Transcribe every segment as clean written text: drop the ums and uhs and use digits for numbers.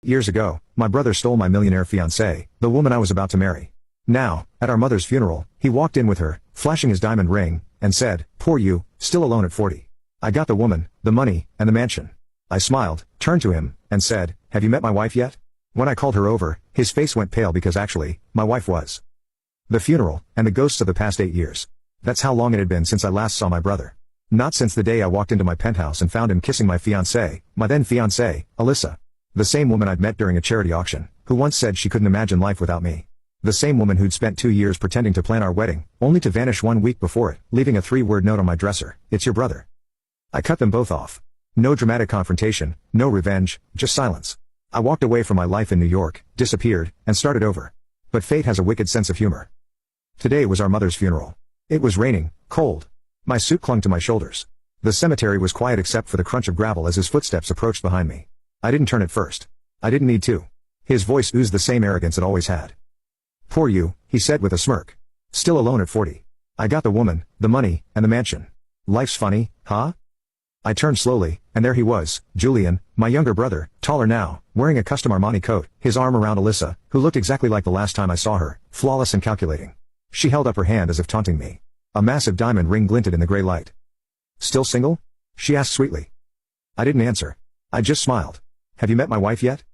Years ago, my brother stole my millionaire fiancée, the woman I was about to marry. Now, at our mother's funeral, he walked in with her, flashing his diamond ring, and said, "Poor you, still alone at 40. I got the woman, the money, and the mansion." I smiled, turned to him, and said, "Have you met my wife yet?" When I called her over, his face went pale because actually, my wife was. The funeral, and the ghosts of the past 8 years. That's how long it had been since I last saw my brother. Not since the day I walked into my penthouse and found him kissing my fiancée, my then fiancée, Alyssa. The same woman I'd met during a charity auction, who once said she couldn't imagine life without me. The same woman who'd spent 2 years pretending to plan our wedding, only to vanish 1 week before it, leaving a 3-word note on my dresser: "It's your brother." I cut them both off. No dramatic confrontation, no revenge, just silence. I walked away from my life in New York, disappeared, and started over. But fate has a wicked sense of humor. Today was our mother's funeral. It was raining, cold. My suit clung to my shoulders. The cemetery was quiet except for the crunch of gravel as his footsteps approached behind me. I didn't turn at first. I didn't need to. His voice oozed the same arrogance it always had. "Poor you," he said with a smirk. "Still alone at 40. I got the woman, the money, and the mansion. Life's funny, huh?" I turned slowly, and there he was, Julian, my younger brother, taller now, wearing a custom Armani coat, his arm around Alyssa, who looked exactly like the last time I saw her, flawless and calculating. She held up her hand as if taunting me. A massive diamond ring glinted in the gray light. "Still single?" she asked sweetly. I didn't answer. I just smiled. "Have you met my wife yet?"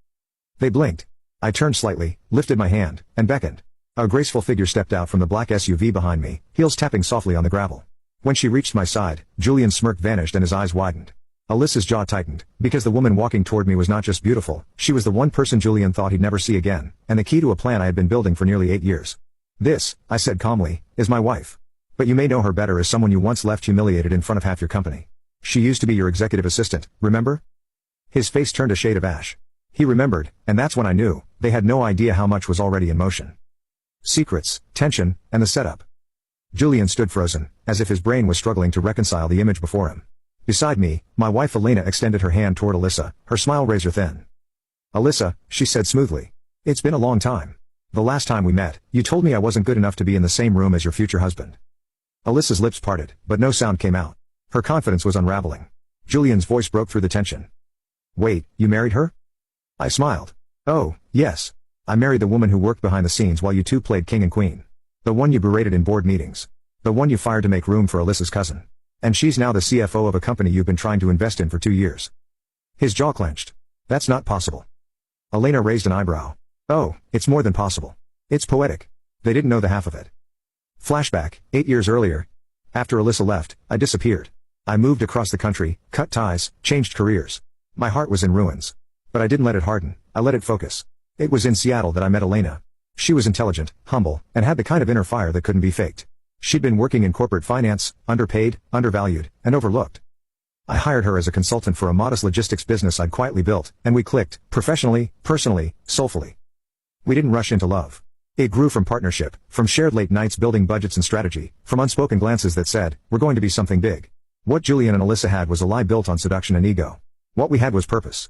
They blinked. I turned slightly, lifted my hand, and beckoned. A graceful figure stepped out from the black SUV behind me, heels tapping softly on the gravel. When she reached my side, Julian's smirk vanished and his eyes widened. Alyssa's jaw tightened, because the woman walking toward me was not just beautiful, she was the one person Julian thought he'd never see again, and the key to a plan I had been building for nearly 8 years. "This," I said calmly, "is my wife. But you may know her better as someone you once left humiliated in front of half your company. She used to be your executive assistant, remember?" His face turned a shade of ash. He remembered, and that's when I knew, they had no idea how much was already in motion. Secrets, tension, and the setup. Julian stood frozen, as if his brain was struggling to reconcile the image before him. Beside me, my wife Elena extended her hand toward Alyssa, her smile razor thin. "Alyssa," she said smoothly. "It's been a long time. The last time we met, you told me I wasn't good enough to be in the same room as your future husband." Alyssa's lips parted, but no sound came out. Her confidence was unraveling. Julian's voice broke through the tension. "Wait, you married her?" I smiled. "Oh, yes. I married the woman who worked behind the scenes while you two played king and queen. The one you berated in board meetings. The one you fired to make room for Alyssa's cousin. And she's now the CFO of a company you've been trying to invest in for 2 years." His jaw clenched. "That's not possible." Elena raised an eyebrow. "Oh, it's more than possible. It's poetic. They didn't know the half of it." Flashback, 8 years earlier. After Alyssa left, I disappeared. I moved across the country, cut ties, changed careers. My heart was in ruins. But I didn't let it harden, I let it focus. It was in Seattle that I met Elena. She was intelligent, humble, and had the kind of inner fire that couldn't be faked. She'd been working in corporate finance, underpaid, undervalued, and overlooked. I hired her as a consultant for a modest logistics business I'd quietly built, and we clicked, professionally, personally, soulfully. We didn't rush into love. It grew from partnership, from shared late nights building budgets and strategy, from unspoken glances that said, "We're going to be something big." What Julian and Alyssa had was a lie built on seduction and ego. What we had was purpose.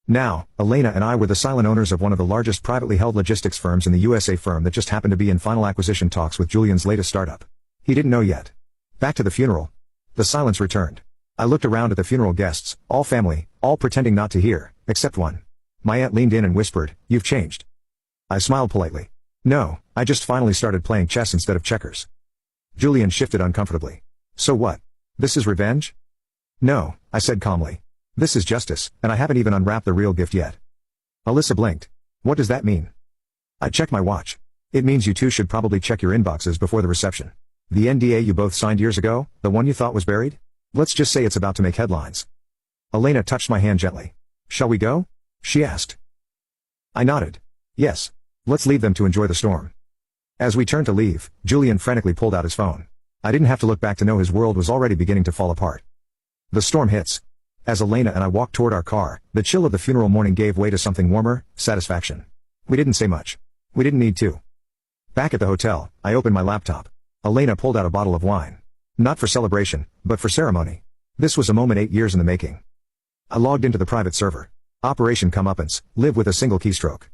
Now, Elena and I were the silent owners of one of the largest privately held logistics firms in the USA, firm that just happened to be in final acquisition talks with Julian's latest startup. He didn't know yet. Back to the funeral. The silence returned. I looked around at the funeral guests, all family, all pretending not to hear, except one. My aunt leaned in and whispered, "You've changed." I smiled politely. "No, I just finally started playing chess instead of checkers." Julian shifted uncomfortably. "So what? This is revenge?" "No," I said calmly. "This is justice, and I haven't even unwrapped the real gift yet." Alyssa blinked. "What does that mean?" I checked my watch. "It means you two should probably check your inboxes before the reception. The NDA you both signed years ago, the one you thought was buried? Let's just say it's about to make headlines." Elena touched my hand gently. "Shall we go?" she asked. I nodded. "Yes. Let's leave them to enjoy the storm." As we turned to leave, Julian frantically pulled out his phone. I didn't have to look back to know his world was already beginning to fall apart. The storm hits. As Elena and I walked toward our car, the chill of the funeral morning gave way to something warmer, satisfaction. We didn't say much. We didn't need to. Back at the hotel, I opened my laptop. Elena pulled out a bottle of wine. Not for celebration, but for ceremony. This was a moment 8 years in the making. I logged into the private server. Operation Comeuppance, live with a single keystroke.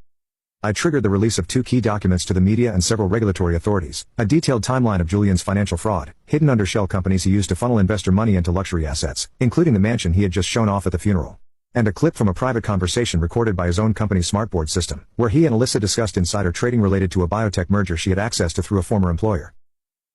I triggered the release of 2 key documents to the media and several regulatory authorities, a detailed timeline of Julian's financial fraud, hidden under shell companies he used to funnel investor money into luxury assets, including the mansion he had just shown off at the funeral. And a clip from a private conversation recorded by his own company's smartboard system, where he and Alyssa discussed insider trading related to a biotech merger she had access to through a former employer.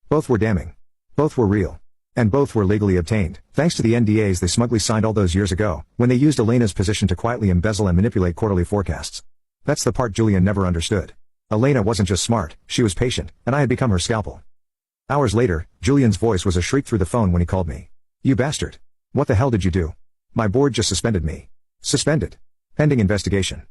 Both were damning. Both were real. And both were legally obtained, thanks to the NDAs they smugly signed all those years ago, when they used Elena's position to quietly embezzle and manipulate quarterly forecasts. That's the part Julian never understood. Elena wasn't just smart, she was patient, and I had become her scalpel. Hours later, Julian's voice was a shriek through the phone when he called me. "You bastard. What the hell did you do? My board just suspended me." "Suspended. Pending investigation."